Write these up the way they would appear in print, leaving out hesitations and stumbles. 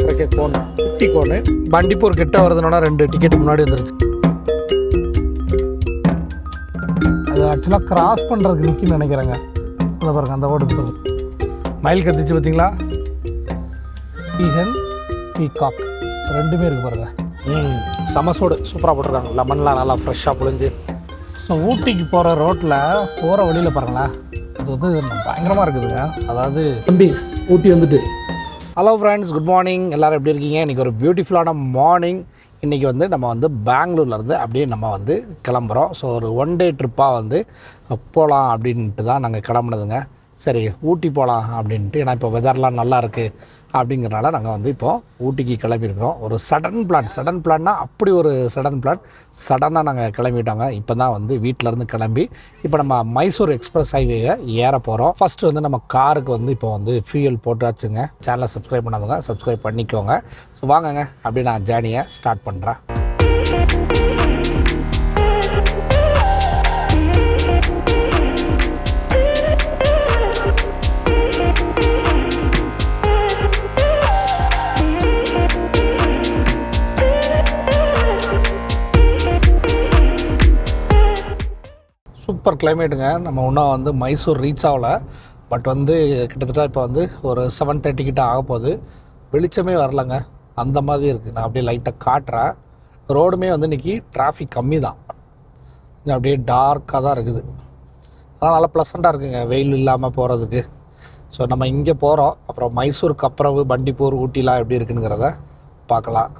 பார்க்குறக்கே கோன், குட்டி கோனு. பண்டிப்பூர் கிட்ட வருதுன்னா 2 டிக்கெட் முன்னாடி வந்துருச்சு. அது ஆக்சுவலாக கிராஸ் பண்ணுறதுக்கு நிற்கின்னு நினைக்கிறேங்க. அதை பாருங்க, அந்த ஓடுது பாருங்க. மயில் கத்திச்சு பார்த்தீங்களா? பீஹன், பீகாக் ரெண்டுமே இருக்குது பாருங்கள். சமசோடு சூப்பராக போட்டிருக்காங்க. லெமன்லாம் நல்லா ஃப்ரெஷ்ஷாக புழிஞ்சு. ஸோ ஊட்டிக்கு போகிற ரோட்டில் போகிற வழியில் பாருங்களேன், அது வந்து பயங்கரமாக இருக்குதுங்க. அதாவது தம்பி ஊட்டி வந்துட்டு. Hello friends, good morning. எல்லோரும் எப்படி இருக்கீங்க? இன்றைக்கி ஒரு பியூட்டிஃபுல்லான மார்னிங். இன்றைக்கி வந்து நம்ம வந்து பெங்களூர்லேருந்து அப்படியே நம்ம வந்து கிளம்புறோம். ஸோ ஒரு 1 டே ட்ரிப்பாக வந்து போகலாம் அப்படின்ட்டு தான் நாங்கள் கிளம்புனதுங்க. சரி ஊட்டி போகலாம் அப்படின்ட்டு, ஏன்னா இப்போ வெதர்லாம் நல்லா இருக்குது அப்படிங்கிறனால நாங்கள் வந்து இப்போது ஊட்டிக்கு கிளம்பியிருக்கிறோம். ஒரு சடன் பிளான்னா அப்படி ஒரு சடன் பிளான். சடனாக நாங்கள் கிளம்பிட்டோங்க. இப்போ தான் வந்து வீட்டிலேருந்து கிளம்பி இப்போ நம்ம மைசூர் எக்ஸ்பிரஸ் ஹைவேயை ஏற போகிறோம். ஃபஸ்ட்டு வந்து நம்ம காருக்கு வந்து இப்போ வந்து ஃபியூயல் போட்டாச்சுங்க. சேனலை சப்ஸ்கிரைப் பண்ணாதவங்க சப்ஸ்கிரைப் பண்ணிக்கோங்க. ஸோ வாங்கங்க அப்படி நான் ஜேர்னியை ஸ்டார்ட் பண்ணுறேன். சூப்பர் கிளைமேட்டுங்க. நம்ம இன்னும் வந்து மைசூர் ரீச் ஆகலை. பட் வந்து கிட்டத்தட்ட இப்போ வந்து ஒரு 7:30 கிட்ட ஆக போகுது. வெளிச்சமே வரலைங்க, அந்த மாதிரி இருக்குது. நான் அப்படியே லைட்டாக காட்டுறேன். ரோடுமே வந்து இன்றைக்கி டிராஃபிக் கம்மி தான். அப்படியே டார்க்காக தான் இருக்குது. அதனால் நல்லா ப்ளசண்ட்டாக இருக்குங்க வெயில் இல்லாமல் போகிறதுக்கு. ஸோ நம்ம இங்கே போகிறோம். அப்புறம் மைசூருக்கு அப்புறம் பண்டிப்பூர், ஊட்டிலாம் எப்படி இருக்குங்கிறத பார்க்கலாம்.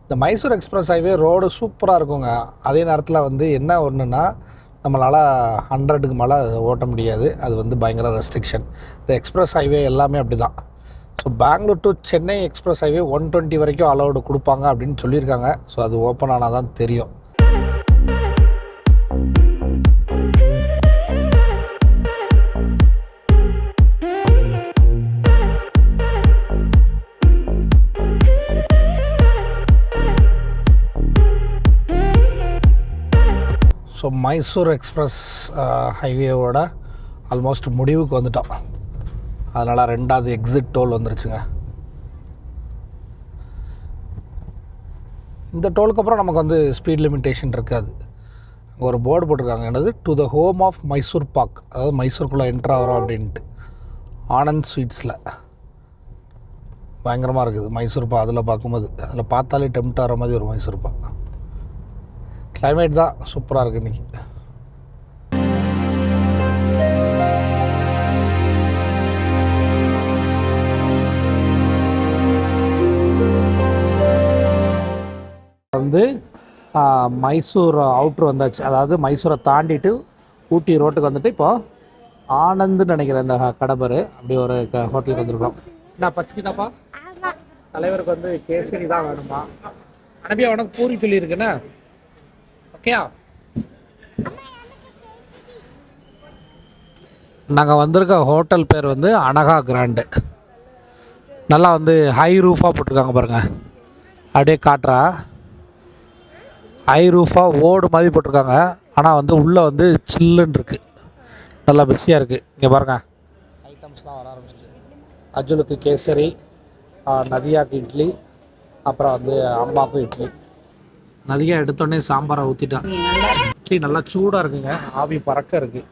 இந்த மைசூர் எக்ஸ்பிரஸ் ஹைவே ரோடு சூப்பராக இருக்குங்க. அதே நேரத்தில் வந்து என்ன ஒன்றுன்னா, நம்மளால் 100க்கு மேலே ஓட்ட முடியாது. அது வந்து பயங்கர ரெஸ்ட்ரிக்ஷன். இந்த எக்ஸ்பிரஸ் ஹைவே எல்லாமே அப்படி தான். So Bengaluru to Chennai express highway 120 வரைக்கும் அலௌடு கொடுப்பாங்க அப்படின்னு சொல்லியிருக்காங்க. ஸோ அது ஓப்பன் ஆனால் தான் தெரியும். ஸோ மைசூர் எக்ஸ்பிரஸ் ஹைவேவோட ஆல்மோஸ்ட் முடிவுக்கு வந்துட்டோம். அதனால் 2வது எக்ஸிட் டோல் வந்துருச்சுங்க. இந்த டோலுக்கு அப்புறம் நமக்கு வந்து ஸ்பீட் லிமிட்டேஷன் இருக்காது. அங்கே ஒரு போர்டு போட்டிருக்காங்க, என்னது to the home of Mysore pak, அதாவது மைசூருக்குள்ளே என்ட்ரு ஆகிறோம் அப்படின்ட்டு. ஆனந்த் ஸ்வீட்ஸில் பயங்கரமாக இருக்குது மைசூர் பாக். அதில் பார்க்கும்போது அதில் பார்த்தாலே டெம்ட் ஆகிற மாதிரி ஒரு மைசூர் பாக். கிளைமேட் தான் சூப்பராக இருக்குது இன்றைக்கி. வந்து மைசூர் அவுட்ரு வந்தாச்சு. அதாவது மைசூரை தாண்டிட்டு ஊட்டி ரோட்டுக்கு வந்துட்டு இப்போ ஆனந்துன்னு நினைக்கிறேன் இந்த கடை. அப்படி ஒரு ஹோட்டலுக்கு வந்துருக்கோம். நான் பசிக்குதாப்பா? தலைவருக்கு வந்து கேசரி தான் வேணுமா? அனபியா உனக்கு பூரி சொல்லியிருக்குண்ணே. ஓகேயா? நாங்கள் வந்திருக்க ஹோட்டல் பேர் வந்து அனகா கிராண்டு. நல்லா வந்து ஹை ரூஃபாக போட்டிருக்காங்க பாருங்கள். அப்படியே காட்டுறா. ஹை ரூஃபாக ஓடு மாதிரி போட்டிருக்காங்க. ஆனால் வந்து உள்ளே வந்து சில்லுன்னு இருக்குது. நல்லா பிஸியாக இருக்குது. இங்கே பாருங்கள், ஐட்டம்ஸ்லாம் வர ஆரம்பிச்சிட்டு. அஜுலுக்கு கேசரி, நதியாவுக்கு இட்லி, அப்புறம் வந்து அம்மாவுக்கும் இட்லி. நதியா எடுத்தோடனே சாம்பாரை ஊற்றிட்டான். இட்லி நல்லா சூடாக இருக்குங்க, ஆவி பறக்க இருக்குது.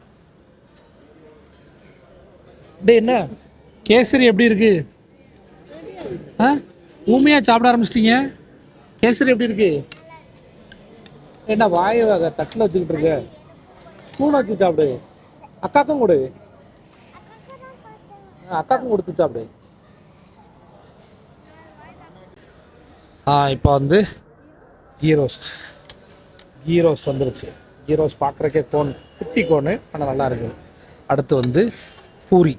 டே என்ன கேசரி எப்படி இருக்கு? ஊமையாக சாப்பிட ஆரம்பிச்சிட்டிங்க. கேசரி எப்படி இருக்கு? என்ன வாயை தட்டில் வச்சுக்கிட்டு இருக்க? ஸ்பூன் வச்சு சாப்பிடு. அக்காக்கும் கொடு. அக்காக்கும் கொடுத்து சாப்பிடு. இப்போ வந்து கீ ரோஸ்ட் வந்துருச்சு. கீ ரோஸ்ட் பார்க்குறக்கே கோன், குட்டி கோனு, ஆனால் நல்லா இருக்குது. அடுத்து வந்து பூரி.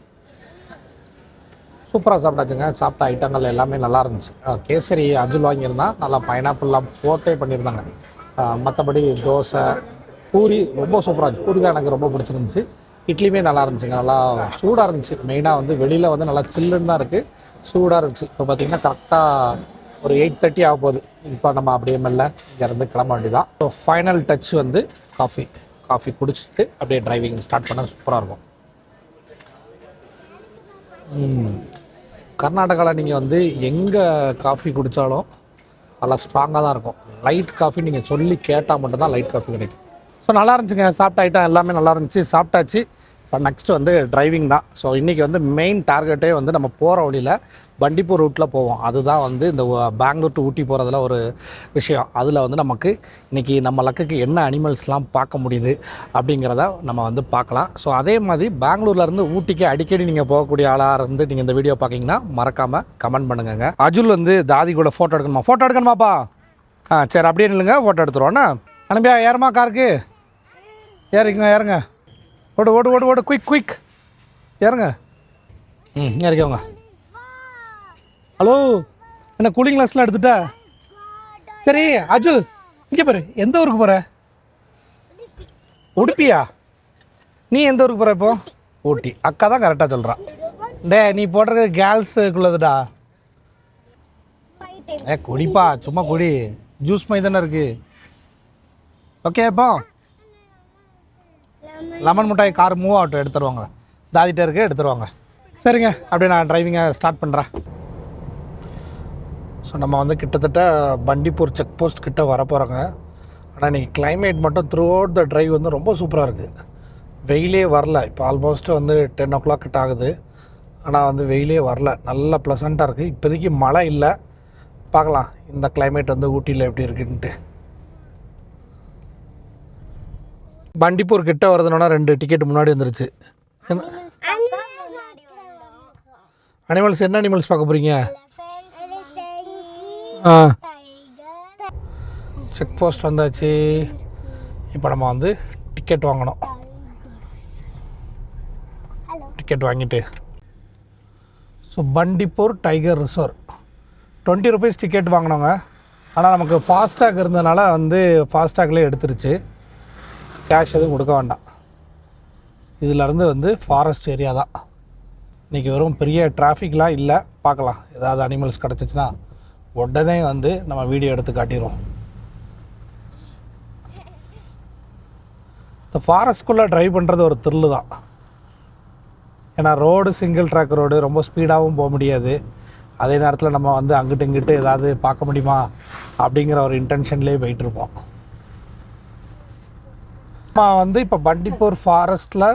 சூப்பராக சாப்பிட்டாச்சுங்க. சாப்பிட்ட ஐட்டங்கள் எல்லாமே நல்லா இருந்துச்சு. கேசரி அஜுல் வாங்கியிருந்தான், நல்லா பைனாப்பிள்லாம் போட்டே பண்ணியிருந்தாங்க. மற்றபடி தோசை, பூரி ரொம்ப சூப்பராக இருந்துச்சு. பூரி தான் எனக்கு ரொம்ப பிடிச்சிருந்துச்சு. இட்லியுமே நல்லா இருந்துச்சுங்க. நல்லா சூடாக இருந்துச்சு. மெயினாக வந்து வெளியில் வந்து நல்லா சில்லுன்னு தான் இருக்குது, சூடாக இருந்துச்சு. இப்போ பார்த்திங்கன்னா கரெக்டாக ஒரு 8:30 ஆக போகுது. இப்போ நம்ம அப்படியே மெல்ல இங்கேருந்து கிளம்ப வேண்டியதான். ஸோ ஃபைனல் டச் வந்து காஃபி குடிச்சிட்டு அப்படியே டிரைவிங் ஸ்டார்ட் பண்ண சூப்பராக இருக்கும். கர்நாடகாவில் நீங்கள் வந்து எங்கே காஃபி குடித்தாலும் நல்லா ஸ்ட்ராங்காக தான் இருக்கும். லைட் காஃபி நீங்கள் சொல்லி கேட்டால் மட்டும்தான் லைட் காஃபி கிடைக்கும். ஸோ நல்லா இருந்துச்சுங்க, சாப்பிட்ட ஐட்டம் எல்லாமே நல்லா இருந்துச்சு, சாப்பிட்டாச்சு. இப்போ நெக்ஸ்ட்டு வந்து டிரைவிங் தான். ஸோ இன்றைக்கி வந்து மெயின் டார்கெட்டே வந்து நம்ம போகிற வழியில் பண்டிப்பூர் ரூட்டில் போவோம். அதுதான் வந்து இந்த பெங்களூர் டு ஊட்டி போகிறதுல ஒரு விஷயம். அதில் வந்து நமக்கு இன்றைக்கி நம்ம லக்குக்கு என்ன அனிமல்ஸ்லாம் பார்க்க முடியுது அப்படிங்கிறத நம்ம வந்து பார்க்கலாம். ஸோ அதே மாதிரி பெங்களூர்லேருந்து ஊட்டிக்கு அடிக்கடி நீங்கள் போகக்கூடிய ஆளாக இருந்து நீங்கள் இந்த வீடியோ பார்க்கிங்கன்னா மறக்காமல் கமெண்ட் பண்ணுங்க. அஜுல் வந்து தாதி கூட ஃபோட்டோ எடுக்கணுமா? ஃபோட்டோ எடுக்கணுமாப்பா? சரி, அப்படியே இல்லைங்க, ஃபோட்டோ எடுத்துருவோண்ணா. அனுப்பியா ஏறமா காருக்கு? ஏறுங்க. ஓடு குயிக் ஏறுங்க. ஏறிக்கோங்க. ஹலோ, என்ன கூலிங் கிளாஸ்லாம் எடுத்துட்டா? சரி அஜுல், இங்கே பாரு, எந்த ஊருக்கு போகிற? உடுப்பியா? நீ எந்த ஊருக்கு போகிற இப்போ? ஊட்டி. அக்கா தான் கரெக்டாக சொல்கிறான். நீ போடுறது கேர்ள்ஸுக்குள்ளதுடா. குடிப்பா, சும்மா குடி, ஜூஸ் மாதிரி தானே இருக்குது. ஓகே, இப்போ லெமன் மிட்டாய் கார் மூவ் ஆகட்டும், எடுத்துருவாங்க. தாதிட்டே இருக்கு, எடுத்துருவாங்க. சரிங்க, அப்படியே நான் டிரைவிங்கை ஸ்டார்ட் பண்ணுறேன். ஸோ நம்ம வந்து கிட்டத்தட்ட பண்டிப்பூர் செக் போஸ்ட் கிட்டே வர போகிறோங்க. ஆனால் இன்றைக்கி கிளைமேட் மட்டும் த்ரூ அவுட் த ட்ரைவ் வந்து ரொம்ப சூப்பராக இருக்குது. வெயிலே வரல. இப்போ ஆல்மோஸ்ட் வந்து 10 o'clock கிட்ட ஆகுது. ஆனால் வந்து வெயிலே வரல, நல்லா ப்ளசண்ட்டாக இருக்குது. இப்போதைக்கு மழை இல்லை. பார்க்கலாம் இந்த கிளைமேட் வந்து ஊட்டியில் எப்படி இருக்குன்ட்டு. பண்டிப்பூர் கிட்ட வருதுன்னா 2 டிக்கெட் முன்னாடி வந்துருச்சு. அனிமல்ஸ் என்ன அனிமல்ஸ் பார்க்க போகிறீங்க? செக் போஸ்ட் வந்தாச்சு. இப்போ நம்ம வந்து டிக்கெட் வாங்கணும். டிக்கெட் வாங்கிட்டு so Bandipur tiger reserve 20 rupees ticket வாங்கினோங்க. ஆனால் நமக்கு ஃபாஸ்டாக் இருந்ததுனால வந்து ஃபாஸ்டாக்லேயே எடுத்துருச்சு. கேஷ் எதுவும் கொடுக்க வேண்டாம். இதிலேருந்து வந்து ஃபாரஸ்ட் ஏரியா தான். இன்றைக்கி வெறும் பெரிய டிராஃபிக்லாம் இல்லை. பார்க்கலாம், ஏதாவது அனிமல்ஸ் கிடச்சிச்சின்னா உடனே வந்து நம்ம வீடியோ எடுத்து காட்டிடுவோம். இந்த ஃபாரஸ்ட்குள்ளே ட்ரைவ் பண்ணுறது ஒரு த்ரில்லு தான். ஏன்னா ரோடு சிங்கிள் ட்ராக் ரோடு, ரொம்ப ஸ்பீடாகவும் போக முடியாது. அதே நேரத்தில் நம்ம வந்து அங்கிட்டு இங்கிட்டு ஏதாவது பார்க்க முடியுமா அப்படிங்கிற ஒரு இன்டென்ஷன்லேயே போயிட்டுருப்போம். நம்ம வந்து இப்போ பண்டிப்பூர் ஃபாரஸ்ட்டில்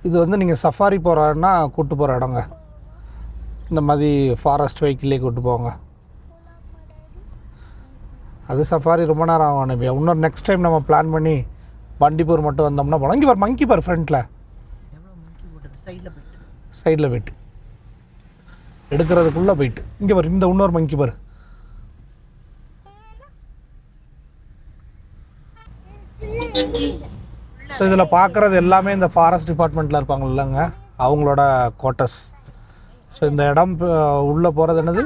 இது வந்து நீங்கள் சஃபாரி போகிறன்னா கூப்பிட்டு போகிற இடங்க. இந்த மாதிரி ஃபாரஸ்ட் வெஹிக்கிள்லேயே கூப்பிட்டு போவாங்க. அது சஃபாரி ரொம்ப நேரம் ஆகும். அனுப்பியா இன்னொரு நெக்ஸ்ட் டைம் நம்ம பிளான் பண்ணி பண்டிப்பூர் மட்டும் வந்தோம்னா போகலாம். இங்கே பாரு, மங்கி பாரு ஃப்ரண்ட்டில், சைடில் போயிட்டு எடுக்கிறதுக்குள்ளே போயிட்டு இங்கே பாரு, இந்த இன்னொரு மங்கி பாரு. ஸோ இதில் பார்க்குறது எல்லாமே இந்த ஃபாரஸ்ட் டிபார்ட்மெண்ட்டில் இருப்பாங்க இல்லைங்க, அவங்களோட குவார்ட்டர்ஸ். ஸோ இந்த இடம் உள்ளே போகிறது என்னது,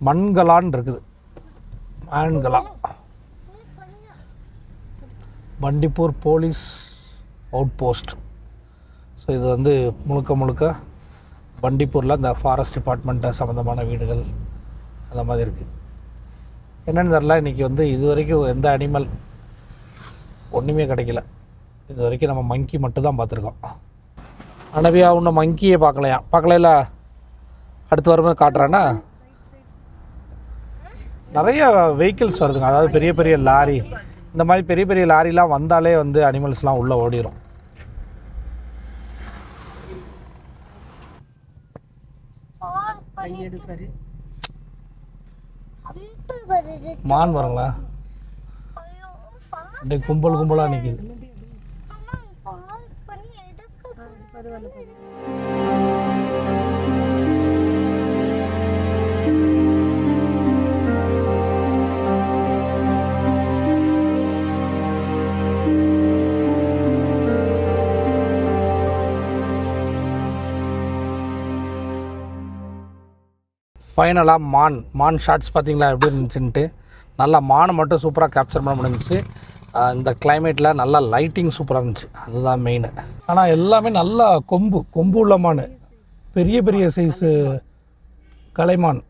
மண்கலான் இருக்குது. மண்கலா Bandipur police outpost. So இது வந்து முழுக்க பண்டிப்பூரில் இந்த ஃபாரஸ்ட் டிபார்ட்மெண்ட்டு சம்மந்தமான வீடுகள் அந்த மாதிரி இருக்குது. என்னென்னு தெரில, இன்றைக்கி வந்து இது வரைக்கும் எந்த அனிமல் ஒன்றுமே கிடைக்கல. இது வரைக்கும் நம்ம மங்கி மட்டும் தான் பார்த்துருக்கோம். அனபியா இன்னும் மங்கியே பார்க்கலையா? அடுத்து வரும்போது காட்டுறேன்னா நிறைய வெஹிக்கிள்ஸ் வருதுங்க. அதாவது பெரிய பெரிய லாரி, இந்த மாதிரி பெரிய பெரிய லாரிலாம் வந்தாலே வந்து அனிமல்ஸ்லாம் உள்ளே ஓடிடும். மான் வருங்களா? அப்படியே கும்பலாக நிற்கிது. ஃபைனலாக மான் ஷார்ட்ஸ் பார்த்தீங்களா எப்படி இருந்துச்சுன்ட்டு. நல்லா மானை மட்டும் சூப்பராக கேப்சர் பண்ண முடிஞ்சிச்சு. இந்த கிளைமேட்டில் நல்லா லைட்டிங் சூப்பராக இருந்துச்சு, அதுதான் மெயின். ஆனால் எல்லாமே நல்லா கொம்பு உள்ள மான், பெரிய பெரிய சைஸு கலைமான்.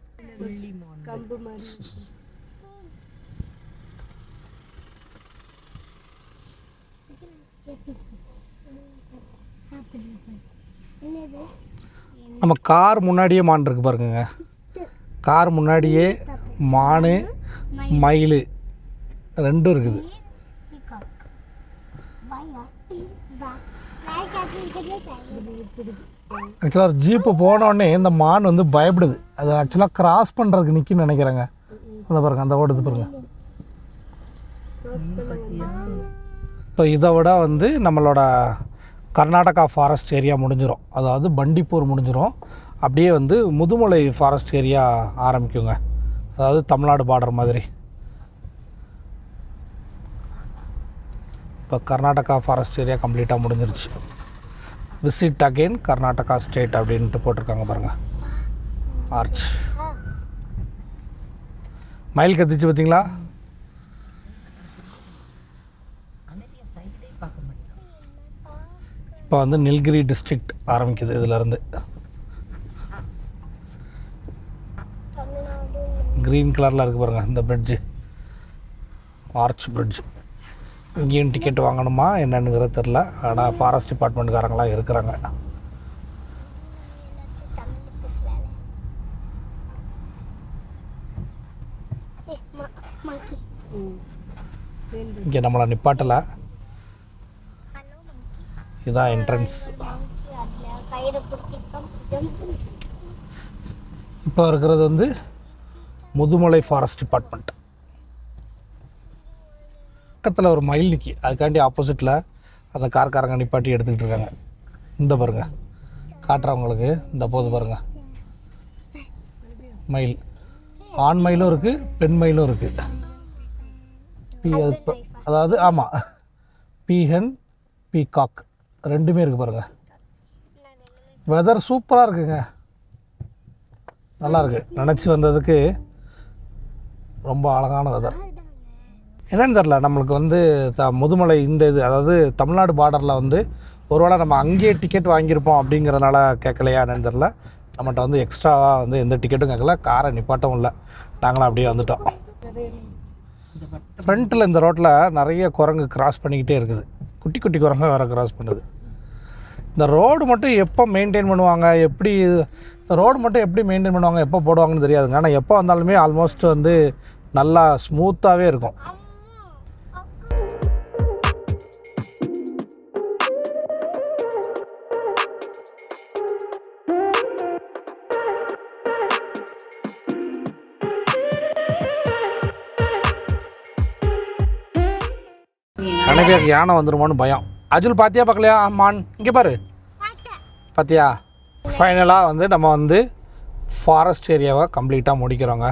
நம்ம கார் முன்னாடியே மான் இருக்குது பாருங்க. கார் முன்னாடியே மான் மயில் ரெண்டும் இருக்குது. ஆக்சுவலாக ஜீப்பு போனோடனே இந்த மான் வந்து பயப்படுது. அது ஆக்சுவலாக கிராஸ் பண்ணுறதுக்கு நிற்குன்னு நினைக்கிறேங்க. அந்த பாருங்க, அந்த ஓடுது பாருங்க. இப்போ இதை விட வந்து நம்மளோட கர்நாடகா ஃபாரஸ்ட் ஏரியா முடிஞ்சிடும். அதாவது பண்டிப்பூர் முடிஞ்சிடும். அப்படியே வந்து முதுமலை ஃபாரஸ்ட் ஏரியா ஆரம்பிக்குங்க. அதாவது தமிழ்நாடு பார்டர் மாதிரி. இப்போ கர்நாடகா ஃபாரஸ்ட் ஏரியா கம்ப்ளீட்டாக முடிஞ்சிருச்சு. விசிட் அகெயின் கர்நாடகா ஸ்டேட் அப்படின்ட்டு போட்டிருக்காங்க பாருங்கள். ஆர்ச் மயில் கத்திச்சு பார்த்தீங்களா? இப்போ வந்து நீலகிரி டிஸ்ட்ரிக்ட் ஆரம்பிக்குது இதிலேருந்து. க்ரீன் கலரில் இருக்குது பாருங்கள் இந்த பிரிட்ஜு, ஆர்ச் பிரிட்ஜ். இங்கேயும் டிக்கெட் வாங்கணுமா என்னன்னுங்கிறது தெரில. ஆனால் ஃபாரஸ்ட் டிபார்ட்மெண்ட்காரங்களாம் இருக்கிறாங்க. இங்கே நம்மளை நிப்பாட்டலை. இதுதான் என்ட்ரன்ஸ். இப்போ இருக்கிறது வந்து முதுமலை ஃபாரஸ்ட் டிபார்ட்மெண்ட். பக்கத்தில் ஒரு மயில் நிற்கி, அதுக்காண்டி ஆப்போசிட்டில் அந்த கார்காரங்க நிப்பாட்டி எடுத்துக்கிட்டு இருக்காங்க. இந்த பாருங்க காட்டுறவங்களுக்கு இந்த போது பாருங்கள் மயில். ஆண் மயிலும் இருக்குது, பெண் மயிலும் இருக்குது. அதாவது ஆமாம், பீஹன் பீகாக் ரெண்டுமே இருக்குது பாருங்கள். வெதர் சூப்பராக இருக்குங்க, நல்லாயிருக்கு. நினச்சி வந்ததுக்கு ரொம்ப அழகான வெதர். என்னென்னு தெரில, நம்மளுக்கு வந்து முதுமலை இந்த இது அதாவது தமிழ்நாடு பார்டரில் வந்து ஒருவேளை நம்ம அங்கேயே டிக்கெட் வாங்கியிருப்போம் அப்படிங்கிறதுனால கேட்கலையா என்னென்னு தெரில. நம்மகிட்ட வந்து எக்ஸ்ட்ராவாக வந்து எந்த டிக்கெட்டும் கேட்கல, காரை நிப்பாட்டவும் இல்லை, நாங்களும் அப்படியே வந்துட்டோம். ஃப்ரண்ட்டில் இந்த ரோட்டில் நிறைய குரங்கு கிராஸ் பண்ணிக்கிட்டே இருக்குது. குட்டி குட்டி குரங்கு வேறு கிராஸ் பண்ணுது. இந்த ரோடு மட்டும் எப்போ மெயின்டைன் பண்ணுவாங்க, எப்படி இந்த ரோடு மட்டும் எப்படி மெயின்டைன் பண்ணுவாங்க, எப்போ போடுவாங்கன்னு தெரியாதுங்க. ஆனால் எப்போ வந்தாலுமே ஆல்மோஸ்ட் வந்து நல்லா ஸ்மூத்தாகவே இருக்கும். கணக்கு யானை வந்துருமோன்னு பயம். அஜுல் பார்த்தியா பார்க்கலையா? மான் இங்கே பாரு, பார்த்தியா? ஃபைனலாக வந்து நம்ம வந்து ஃபாரஸ்ட் ஏரியாவை கம்ப்ளீட்டாக முடிக்கிறோங்க.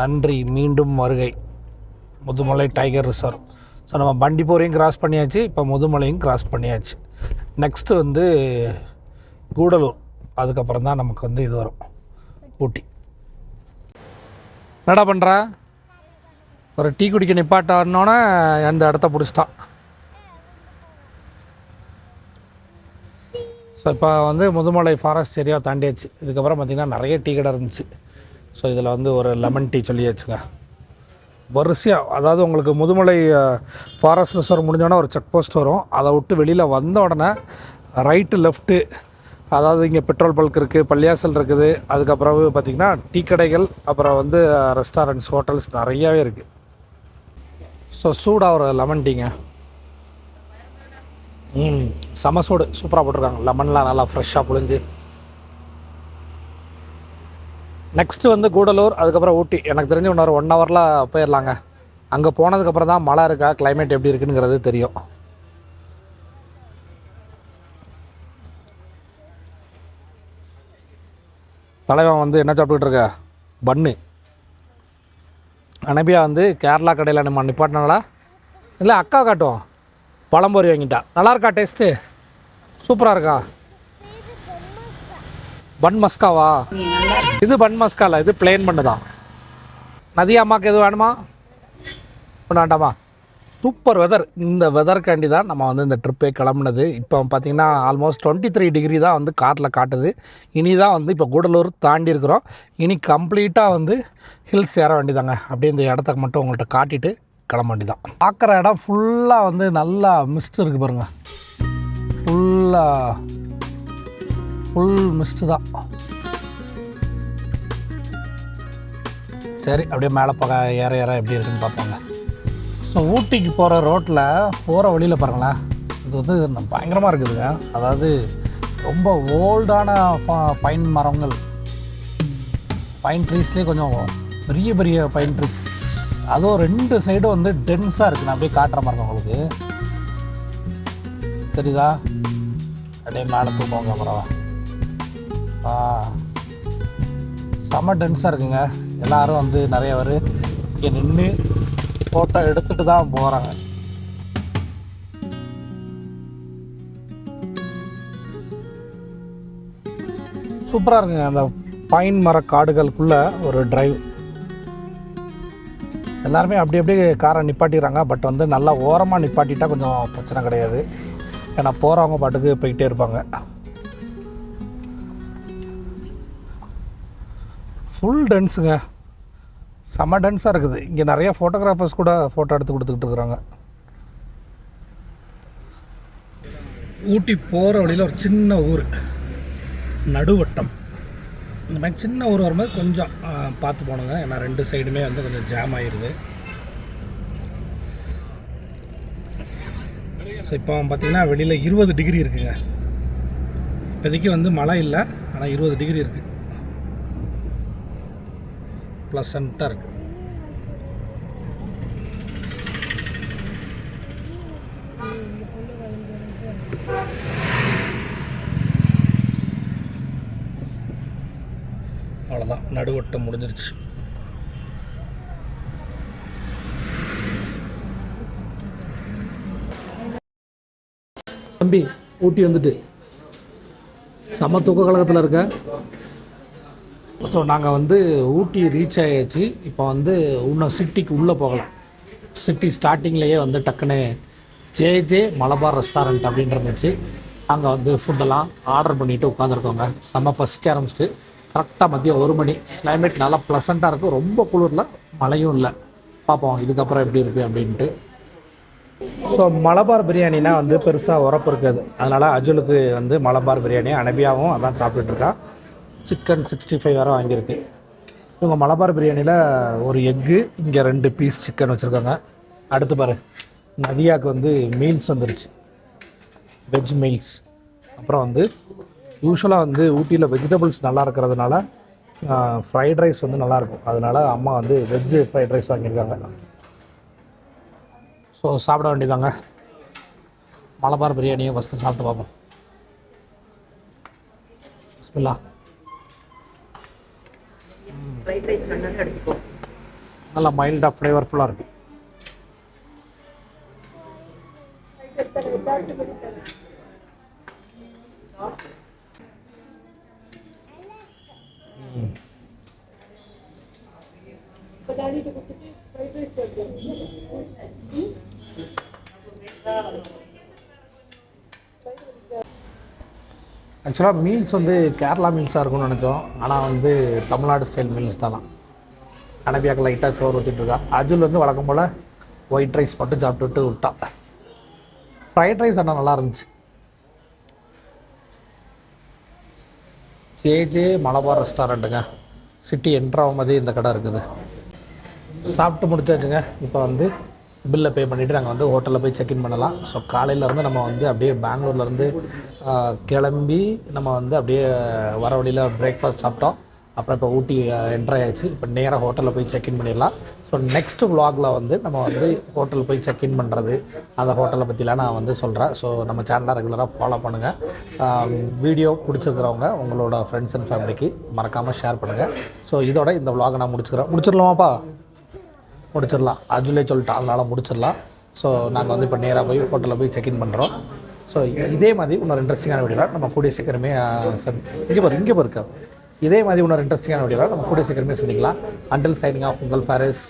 நன்றி, மீண்டும் வருகை முதுமலை டைகர் ரிசர்வ். ஸோ நம்ம பண்டிப்பூரையும் கிராஸ் பண்ணியாச்சு, இப்போ முதுமலையும் கிராஸ் பண்ணியாச்சு. நெக்ஸ்ட்டு வந்து கூடலூர், அதுக்கப்புறம் தான் நமக்கு வந்து இது வரும் ஊட்டி. என்னடா பண்ணுற? ஒரு டீ குடிக்க நிப்பாட்டோன்னே அந்த இடத்த பிடிச்சிட்டான். ஸோ இப்போ வந்து முதுமலை ஃபாரஸ்ட் ஏரியா தாண்டியாச்சு. இதுக்கப்புறம் பார்த்திங்கன்னா நிறைய டீ கடை இருந்துச்சு. ஸோ இதில் வந்து ஒரு லெமன் டீ சொல்லியாச்சுங்க வரிசையாக. அதாவது உங்களுக்கு முதுமலை ஃபாரஸ்ட் ரிசர்வ் முடிஞ்சோடனே ஒரு செக் போஸ்ட் வரும். அதை விட்டு வெளியில் வந்த உடனே ரைட்டு லெஃப்ட்டு, அதாவது இங்கே பெட்ரோல் பல்க் இருக்குது, பள்ளியாசல் இருக்குது, அதுக்கப்புறம் பார்த்திங்கன்னா டீ கடைகள், அப்புறம் வந்து ரெஸ்டாரண்ட்ஸ், ஹோட்டல்ஸ் நிறையாவே இருக்குது. ஸோ சூடாக ஒரு லெமன் டீங்க. செம சூடு, சூப்பராக போட்டிருக்காங்க. லெமன்லாம் நல்லா ஃப்ரெஷ்ஷாக புழிஞ்சு. நெக்ஸ்ட்டு வந்து கூடலூர், அதுக்கப்புறம் ஊட்டி. எனக்கு தெரிஞ்சு இன்னொரு 1 ஹவரில் போயிடலாங்க. அங்கே போனதுக்கப்புறம் தான் மழை இருக்கா, கிளைமேட் எப்படி இருக்குங்கிறது தெரியும். தலைவன் வந்து என்ன சாப்பிட்டுக்கிட்டு இருக்க? பன்னு. அனபியா வந்து கேரளா கடையில் நம்ம நிப்பாட்டினாங்களா இல்லை அக்கா காட்டுவோம். பழம்பொரி வாங்கிட்டா. நல்லா இருக்கா டேஸ்ட்டு? சூப்பராக இருக்கா? பன் மஸ்காவா? இது பன் மஸ்கால, இது பிளெயின் பண்ணு தான். நதியா அம்மாவுக்கு எதுவும் வேணுமா? ஒன்று வேண்டாமா? Super weather. இந்த வெதருக்காண்டி தான் நம்ம வந்து இந்த ட்ரிப்பே கிளம்புனது. இப்போ பார்த்திங்கன்னா ஆல்மோஸ்ட் 23 டிகிரி தான் வந்து காட்டில் காட்டுது. இனி தான் வந்து இப்போ கூடலூர் தாண்டி இருக்கிறோம். இனி கம்ப்ளீட்டாக வந்து ஹில்ஸ் ஏற வேண்டியதாங்க. அப்படியே இந்த இடத்துக்கு மட்டும் உங்கள்கிட்ட காட்டிட்டு கிளம்ப வேண்டியதான். பார்க்குற இடம் ஃபுல்லாக வந்து நல்லா மிஸ்ட் இருக்குது பாருங்கள். ஃபுல் மிஸ்ட்டு தான். சரி, அப்படியே மேலே ஏற ஏற எப்படி இருக்குன்னு பார்ப்போங்க. ஸோ ஊட்டிக்கு போகிற ரோட்டில் போகிற வழியில் பாருங்களேன், இது வந்து பயங்கரமாக இருக்குதுங்க. அதாவது ரொம்ப ஓல்டான பைன் மரங்கள், பைன் ட்ரீஸ்லேயே கொஞ்சம் பெரிய பெரிய பைன் ட்ரீஸ், அதுவும் 2 சைடும் வந்து டென்ஸாக இருக்குது. நான் அப்படியே காட்டுற மாதிரி உங்களுக்கு தெரியுதா? அப்படியே மேலே தூக்குவாங்க அப்புறம் செம்ம டென்ஸாக இருக்குங்க. எல்லோரும் வந்து நிறைய பேர் இங்கே நின்று ஃபோட்டோ எடுத்துகிட்டு தான் போகிறாங்க. சூப்பராக இருக்குங்க அந்த பைன் மர காடுகளுக்குள்ளே ஒரு டிரைவ். எல்லாருமே அப்படி அப்படியே காரை நிப்பாட்டிடுறாங்க. பட் வந்து நல்லா ஓரமாக நிப்பாட்டிட்டா கொஞ்சம் பிரச்சனை கிடையாது. ஏன்னா போகிறவங்க பாட்டுக்கு போய்கிட்டே இருப்பாங்க. ஃபுல் டென்ஸுங்க, செம்ம டென்ஸாக இருக்குது. இங்கே நிறைய ஃபோட்டோகிராஃபர்ஸ் கூட ஃபோட்டோ எடுத்து கொடுத்துக்கிட்டு இருக்கிறாங்க. ஊட்டி போகிற வழியில் ஒரு சின்ன ஊர் நடுவட்டம், இந்த மாதிரி சின்ன ஊர் வரும்போது கொஞ்சம் பார்த்து போனோங்க. ஏன்னா 2 சைடுமே வந்து கொஞ்சம் ஜாம் ஆகிடுது. ஸோ இப்போ பார்த்திங்கன்னா வெளியில் 20 டிகிரி இருக்குங்க. இப்போதைக்கு வந்து மழை இல்லை, ஆனால் 20 டிகிரி இருக்குது. ப்ளசண்ட்டாக இருக்குது. அவ்வளோதான், நடுவட்டம் முடிஞ்சிருச்சு. தம்பி ஊட்டி வந்துட்டு செம்ம தூக்க கழகத்தில் இருக்க. ஸோ நாங்கள் வந்து ஊட்டி ரீச் ஆகியாச்சு. இப்போ வந்து இன்னும் சிட்டிக்கு உள்ளே போகலாம். சிட்டி ஸ்டார்டிங்லேயே வந்து டக்குன்னு ஜே மலபார் ரெஸ்டாரண்ட் அப்படின்னு இருந்துச்சு. அங்கே வந்து ஃபுட்டெல்லாம் ஆர்டர் பண்ணிவிட்டு உட்காந்துருக்கோங்க. செம்ம பசிக்க ஆரம்பிச்சிட்டு. கரெக்டாக மதியம் 1 மணி. கிளைமேட் நல்லா ப்ளசண்ட்டாக இருக்குது, ரொம்ப குளிரில், மழையும் இல்லை. பார்ப்போம் இதுக்கப்புறம் எப்படி இருக்குது அப்படின்ட்டு. ஸோ மலபார் பிரியாணினா வந்து பெருசாக உரப்பு இருக்காது. அதனால் அஜுலுக்கு வந்து மலபார் பிரியாணி, அனபியாவும் அதான் சாப்பிட்டுட்ருக்கா. சிக்கன் 65 வேறு வாங்கியிருக்கு. இவங்க மலபார் பிரியாணியில் ஒரு எக்கு, இங்கே 2 பீஸ் சிக்கன் வச்சுருக்காங்க. அடுத்து பாரு, நதியாவுக்கு வந்து மீல்ஸ் வந்துருச்சு, வெஜ் மீல்ஸ். அப்புறம் வந்து யூஸ்வலாக வந்து ஊட்டியில் வெஜிடபிள்ஸ் நல்லா இருக்கிறதுனால ஃப்ரைட் ரைஸ் வந்து நல்லாயிருக்கும். அதனால் அம்மா வந்து வெஜ் ஃப்ரைட் ரைஸ் வாங்கியிருக்காங்க. ஸோ சாப்பிட வேண்டியதாங்க. மலபார் பிரியாணியை ஃபஸ்ட்டு சாப்பிட்டு பார்ப்போம். பிஸ்மில்லா. நல்லா மைல்டாக ஃப்ளேவர்ஃபுல்லாக இருக்குது. ஆக்சுவலாக மீல்ஸ் வந்து கேரளா மீல்ஸாக இருக்கும்னு நினச்சோம். ஆனால் வந்து தமிழ்நாடு ஸ்டைல் மீல்ஸ் தானா. அனபியாக்கு லைட்டாக சோறு ஊற்றிட்டுருக்கா. அஜுல் வந்து வழக்கம் போல் ஒயிட் ரைஸ் மட்டும் சாப்பிட்டுட்டு விட்டா. ஃப்ரைட் ரைஸ் ஆனால் நல்லா இருந்துச்சு. ஜே மலபார் ரெஸ்டாரண்ட்டுங்க. சிட்டி என்ட்ராகும் போதே இந்த கடை இருக்குது. சாப்பிட்டு முடிச்சாச்சுங்க. இப்போ வந்து பில்லை பே பண்ணிவிட்டு நாங்கள் வந்து ஹோட்டலில் போய் செக்இன் பண்ணலாம். ஸோ காலையிலேருந்து நம்ம வந்து அப்படியே பெங்களூர்லேருந்து கிளம்பி நம்ம வந்து அப்படியே வர வழியில் பிரேக்ஃபாஸ்ட் சாப்பிட்டோம். அப்புறம் இப்போ ஊட்டி என்ட்ரு ஆகிடுச்சு. இப்போ நேராக ஹோட்டலில் போய் செக்இன் பண்ணிடலாம். ஸோ நெக்ஸ்ட் விலாகில் வந்து நம்ம வந்து ஹோட்டல் போய் செக்இன் பண்ணுறது, அந்த ஹோட்டலை பற்றிலாம் நான் வந்து சொல்கிறேன். ஸோ நம்ம சேனலை ரெகுலராக ஃபாலோ பண்ணுங்கள். வீடியோ பிடிச்சிருக்கிறவங்க உங்களோட ஃப்ரெண்ட்ஸ் அண்ட் ஃபேமிலிக்கு மறக்காமல் ஷேர் பண்ணுங்கள். ஸோ இதோட இந்த விலாகை நான் முடிச்சிடலாமாப்பா? முடிச்சிடலாம். அஜுலே சொல்லிட்டா, அதனால் முடிச்சிடலாம். ஸோ நாங்கள் வந்து இப்போ நேராக போய் ஹோட்டலில் போய் செக்இன் பண்ணுறோம். ஸோ இதே மாதிரி இன்னொரு இன்ட்ரெஸ்டிங்கான வீடியோவில் நம்ம கூடிய சீக்கிரமே இங்கே போயிருக்கோம். இதே மாதிரி இன்னொரு இன்ட்ரெஸ்டிங்கான வீடியோவில் நம்ம கூடிய சீக்கிரமே சந்திக்கலாம். அண்டில் சைனிங் ஆஃப் உங்கள் ஃபாரிஸ்.